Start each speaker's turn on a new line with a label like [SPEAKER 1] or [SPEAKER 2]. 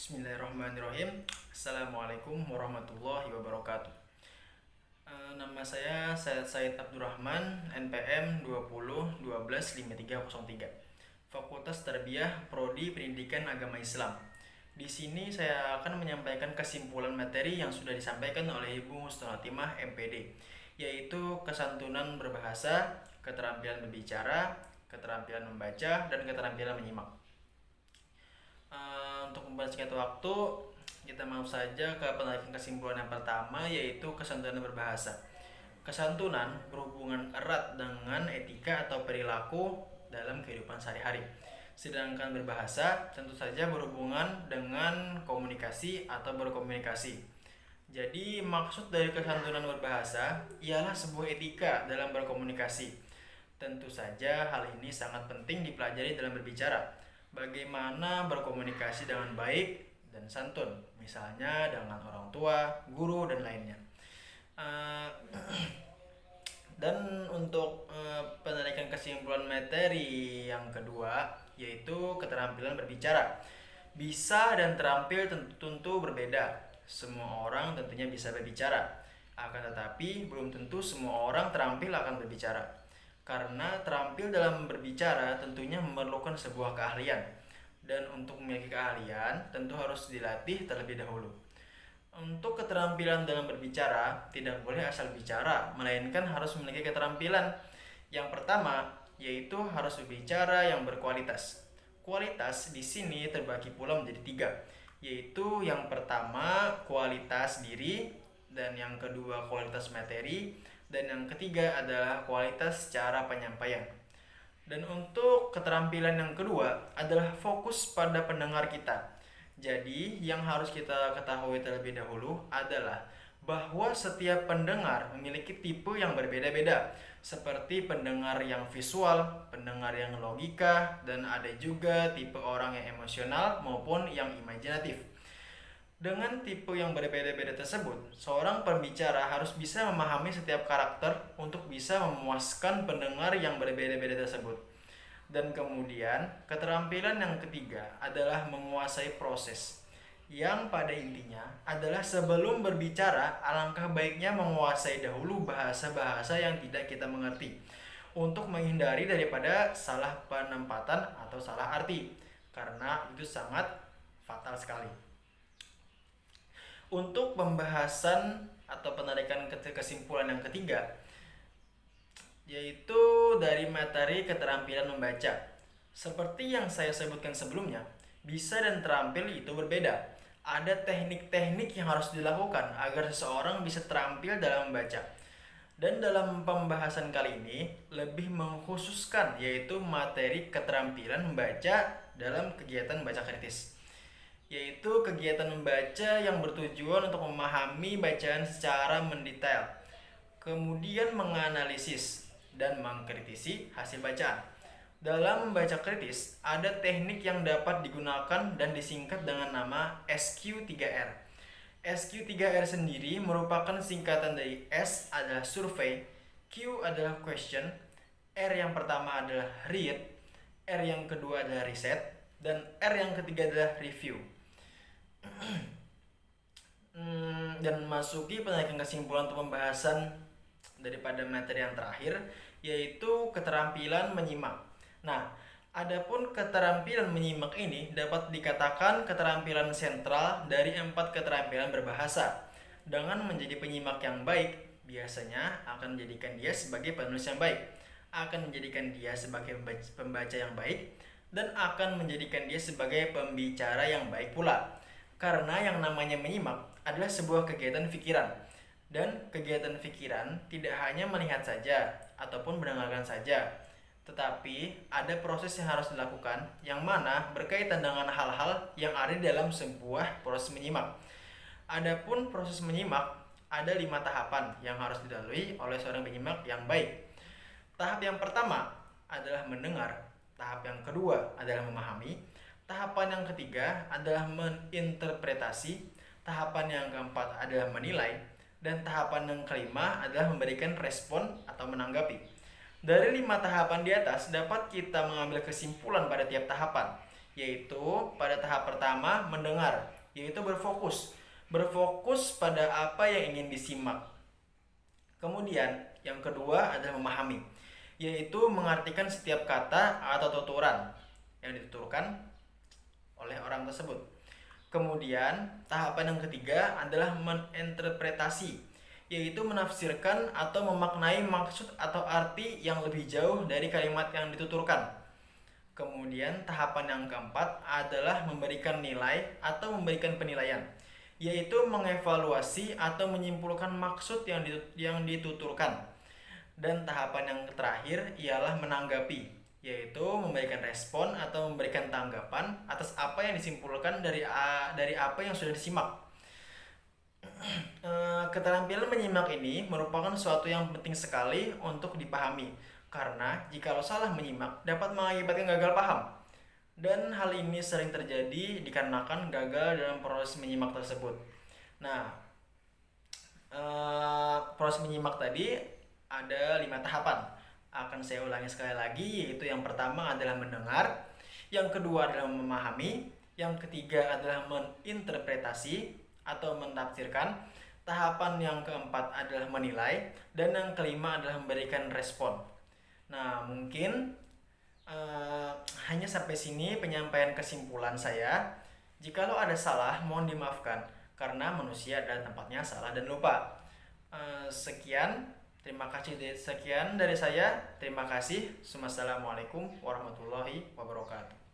[SPEAKER 1] Bismillahirrahmanirrahim. Assalamualaikum warahmatullahi wabarakatuh. Nama saya Said Abdurrahman, NPM 2012 12303, Fakultas Tarbiyah Prodi Pendidikan Agama Islam. Di sini saya akan menyampaikan kesimpulan materi yang sudah disampaikan oleh Ibu Mustalatimah MPD, yaitu kesantunan berbahasa, keterampilan berbicara, keterampilan membaca, dan keterampilan menyimak. Untuk mempersingkat waktu, kita mau saja ke penarikan kesimpulan yang pertama, yaitu kesantunan berbahasa. Kesantunan berhubungan erat dengan etika atau perilaku dalam kehidupan sehari-hari. Sedangkan berbahasa tentu saja berhubungan dengan komunikasi atau berkomunikasi. Jadi maksud dari kesantunan berbahasa ialah sebuah etika dalam berkomunikasi. Tentu saja hal ini sangat penting dipelajari dalam berbicara. Bagaimana berkomunikasi dengan baik dan santun, misalnya dengan orang tua, guru, dan lainnya. Dan untuk penarikan kesimpulan materi yang kedua, yaitu keterampilan berbicara. Bisa dan terampil tentu berbeda. Semua orang tentunya bisa berbicara, akan tetapi belum tentu semua orang terampil akan berbicara. Karena terampil dalam berbicara tentunya memerlukan sebuah keahlian. Dan untuk memiliki keahlian tentu harus dilatih terlebih dahulu. Untuk keterampilan dalam berbicara, tidak boleh asal bicara, melainkan harus memiliki keterampilan. Yang pertama, yaitu harus berbicara yang berkualitas. Kualitas di sini terbagi pula menjadi 3, yaitu yang pertama kualitas diri, dan yang kedua kualitas materi, dan yang ketiga adalah kualitas cara penyampaian. Dan untuk keterampilan yang kedua adalah fokus pada pendengar kita. Jadi yang harus kita ketahui terlebih dahulu adalah bahwa setiap pendengar memiliki tipe yang berbeda-beda, seperti pendengar yang visual, pendengar yang logika, dan ada juga tipe orang yang emosional maupun yang imajinatif. Dengan tipe yang berbeda-beda tersebut, seorang pembicara harus bisa memahami setiap karakter untuk bisa memuaskan pendengar yang berbeda-beda tersebut. Dan kemudian, keterampilan yang ketiga adalah menguasai proses, yang pada intinya adalah sebelum berbicara, alangkah baiknya menguasai dahulu bahasa-bahasa yang tidak kita mengerti, untuk menghindari daripada salah penempatan atau salah arti, karena itu sangat fatal sekali. Untuk pembahasan atau penarikan kesimpulan yang ketiga, yaitu dari materi keterampilan membaca. Seperti yang saya sebutkan sebelumnya, bisa dan terampil itu berbeda. Ada teknik-teknik yang harus dilakukan agar seseorang bisa terampil dalam membaca. Dan dalam pembahasan kali ini lebih mengkhususkan, yaitu materi keterampilan membaca dalam kegiatan baca kritis, yaitu kegiatan membaca yang bertujuan untuk memahami bacaan secara mendetail, kemudian menganalisis dan mengkritisi hasil bacaan. Dalam membaca kritis, ada teknik yang dapat digunakan dan disingkat dengan nama SQ3R. SQ3R sendiri merupakan singkatan dari S adalah survey, Q adalah question, R yang pertama adalah read, R yang kedua adalah reset, dan R yang ketiga adalah review. Dan masuki penarikan kesimpulan untuk pembahasan daripada materi yang terakhir, yaitu keterampilan menyimak. Nah, adapun keterampilan menyimak ini dapat dikatakan keterampilan sentral dari 4 keterampilan berbahasa. Dengan menjadi penyimak yang baik, biasanya akan menjadikan dia sebagai penulis yang baik, akan menjadikan dia sebagai pembaca yang baik, dan akan menjadikan dia sebagai pembicara yang baik pula. Karena yang namanya menyimak adalah sebuah kegiatan pikiran. Dan kegiatan pikiran tidak hanya melihat saja ataupun mendengarkan saja, tetapi ada proses yang harus dilakukan yang mana berkaitan dengan hal-hal yang ada dalam sebuah proses menyimak. Adapun proses menyimak ada 5 tahapan yang harus dilalui oleh seorang penyimak yang baik. Tahap yang pertama adalah mendengar, tahap yang kedua adalah memahami, tahapan yang ketiga adalah menginterpretasi, tahapan yang keempat adalah menilai, dan tahapan yang kelima adalah memberikan respon atau menanggapi. Dari 5 tahapan di atas dapat kita mengambil kesimpulan pada tiap tahapan, yaitu pada tahap pertama mendengar, yaitu berfokus pada apa yang ingin disimak. Kemudian yang kedua adalah memahami, yaitu mengartikan setiap kata atau tuturan yang dituturkan oleh orang tersebut. Kemudian tahapan yang ketiga adalah menginterpretasi, yaitu menafsirkan atau memaknai maksud atau arti yang lebih jauh dari kalimat yang dituturkan. Kemudian tahapan yang keempat adalah memberikan nilai atau memberikan penilaian, yaitu mengevaluasi atau menyimpulkan maksud yang dituturkan. Dan tahapan yang terakhir ialah menanggapi, yaitu memberikan respon atau memberikan tanggapan atas apa yang disimpulkan dari apa yang sudah disimak. Keterampilan menyimak ini merupakan sesuatu yang penting sekali untuk dipahami, karena jikalau salah menyimak dapat mengakibatkan gagal paham. Dan hal ini sering terjadi dikarenakan gagal dalam proses menyimak tersebut. Nah, proses menyimak tadi ada 5 tahapan. Akan saya ulangi sekali lagi, yaitu yang pertama adalah mendengar, yang kedua adalah memahami, yang ketiga adalah menginterpretasi atau menafsirkan, tahapan yang keempat adalah menilai, dan yang kelima adalah memberikan respon. Nah, mungkin hanya sampai sini penyampaian kesimpulan saya. Jikalau ada salah, mohon dimaafkan, karena manusia adalah tempatnya salah dan lupa. Sekian dari saya. Terima kasih. Wassalamualaikum warahmatullahi wabarakatuh.